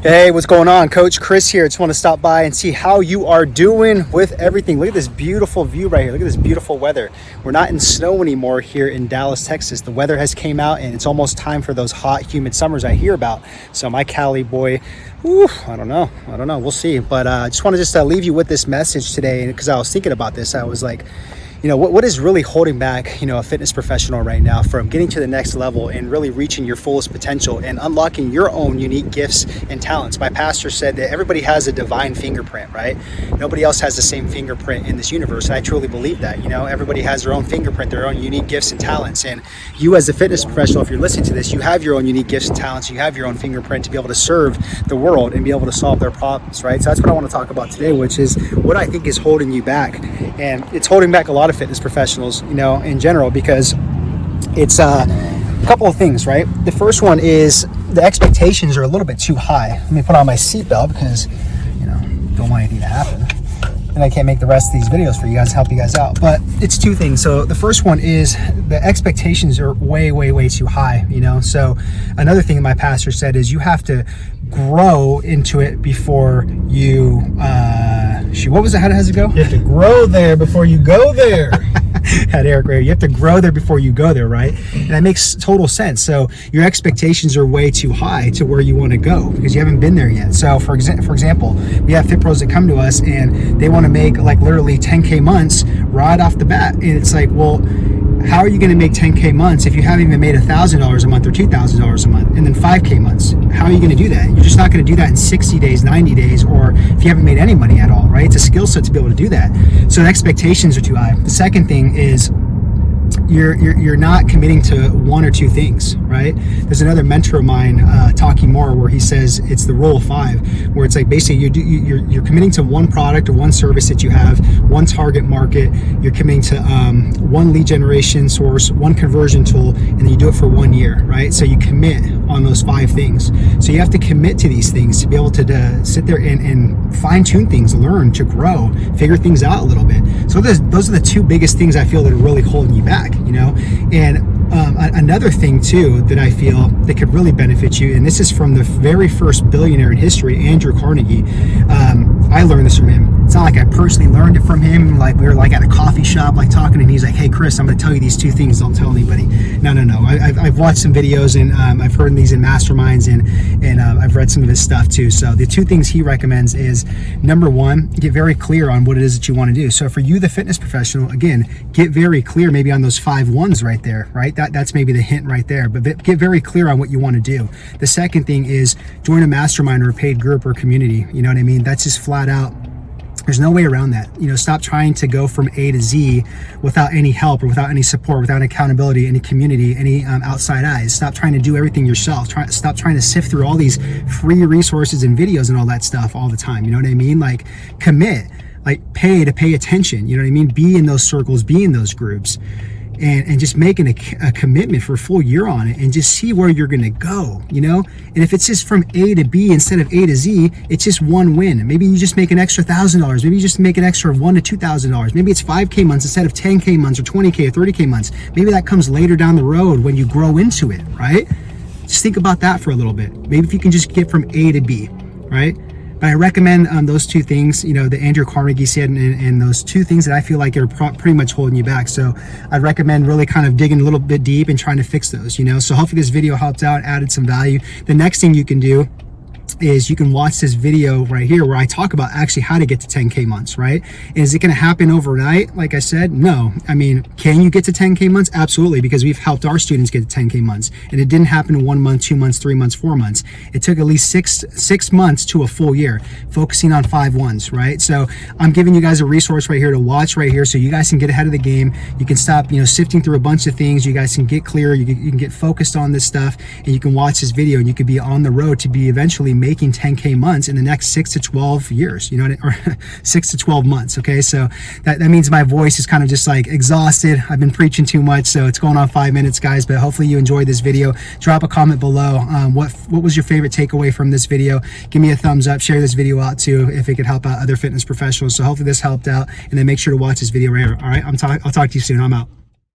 Hey, what's going on? Coach Chris here. Just want to stop by and see how you are doing with everything. Look at this beautiful view right here. Look at this beautiful weather. We're not in snow anymore here in Dallas, Texas. The weather has came out and it's almost time for those hot, humid summers I hear about. So my Cali boy, I don't know. We'll see. But I just want to leave you with this message today because I was thinking about this. I was like, what is really holding back, a fitness professional right now from getting to the next level and really reaching your fullest potential and unlocking your own unique gifts and talents? My pastor said that everybody has a divine fingerprint, right? Nobody else has the same fingerprint in this universe. And I truly believe that, everybody has their own fingerprint, their own unique gifts and talents. And you as a fitness professional, if you're listening to this, you have your own unique gifts and talents. You have your own fingerprint to be able to serve the world and be able to solve their problems, right? So that's what I want to talk about today, which is what I think is holding you back. And it's holding back a lot of fitness professionals, in general, because it's a couple of things, right? The first one is the expectations are a little bit too high. Let me put on my seatbelt because, don't want anything to happen. And I can't make the rest of these videos for you guys, help you guys out. But it's two things. So the first one is the expectations are way, way, way too high, So another thing my pastor said is you have to grow into it before you, what was it? How does it go? You have to grow there before you go there. Had Eric right here. You have to grow there before you go there, right? And that makes total sense. So your expectations are way too high to where you want to go because you haven't been there yet. So for example, we have fit pros that come to us and they want to make like literally 10K months right off the bat. And it's like, well, how are you going to make 10K months if you haven't even made $1,000 a month or $2,000 a month and then 5K months? How are you going to do that? You're just not going to do that in 60 days, 90 days, or if you haven't made any money at all, right? It's a skill set to be able to do that. So the expectations are too high. The second thing is you're not committing to one or two things, right? There's another mentor of mine, Talking More, where he says it's the rule of 5, where it's like basically you're committing to one product or one service that you have, one target market. You're committing to one lead generation source, one conversion tool, and then you do it for 1 year, right? So you commit on those 5 things. So you have to commit to these things to be able to sit there and fine tune things, learn, to grow, figure things out a little bit. So those are the two biggest things I feel that are really holding you back. And another thing too that I feel that could really benefit you, and this is from the very first billionaire in history, Andrew Carnegie. I learned this from him. It's not like I personally learned it from him, like we were like at a coffee shop, like talking, and he's like, hey Chris, I'm going to tell you these 2 things, don't tell anybody. No. I've watched some videos and I've heard these in masterminds and I've read some of his stuff too. So the 2 things he recommends is, number 1, get very clear on what it is that you want to do. So for you, the fitness professional, again, get very clear maybe on those 5 1s right there, right? That's maybe the hint right there, but get very clear on what you want to do. The second thing is join a mastermind or a paid group or community. You know what I mean? That's just flat out. There's no way around that. Stop trying to go from A to Z without any help or without any support, without accountability, any community, any outside eyes. Stop trying to do everything yourself. Stop trying to sift through all these free resources and videos and all that stuff all the time. You know what I mean? Like, commit, like pay attention. You know what I mean? Be in those circles, be in those groups. And just making a commitment for a full year on it and just see where you're going to go, And if it's just from A to B instead of A to Z, it's just one win. Maybe you just make an extra $1,000. Maybe you just make an extra $1,000 to $2,000. Maybe it's 5K months instead of 10K months or 20K or 30K months. Maybe that comes later down the road when you grow into it, right? Just think about that for a little bit. Maybe if you can just get from A to B, right? But I recommend those 2 things, that Andrew Carnegie said, and those 2 things that I feel like are pretty much holding you back. So I'd recommend really kind of digging a little bit deep and trying to fix those, So hopefully this video helped out, added some value. The next thing you can do is you can watch this video right here where I talk about actually how to get to 10K months, right? And is it going to happen overnight? Like I said, no. I mean, can you get to 10K months? Absolutely, because we've helped our students get to 10K months. And it didn't happen in 1 month, 2 months, 3 months, 4 months. It took at least six months to a full year, focusing on 5 1s, right? So I'm giving you guys a resource right here to watch right here so you guys can get ahead of the game. You can stop, sifting through a bunch of things. You guys can get clear. You can get focused on this stuff, and you can watch this video, and you could be on the road to be eventually making 10K months in the next 6 to 12 years, or 6 to 12 months. Okay. So that means my voice is kind of just like exhausted. I've been preaching too much. So it's going on 5 minutes, guys, but hopefully you enjoyed this video. Drop a comment below. What was your favorite takeaway from this video? Give me a thumbs up, share this video out too, if it could help out other fitness professionals. So hopefully this helped out, and then make sure to watch this video right here. All right. I'll talk to you soon. I'm out.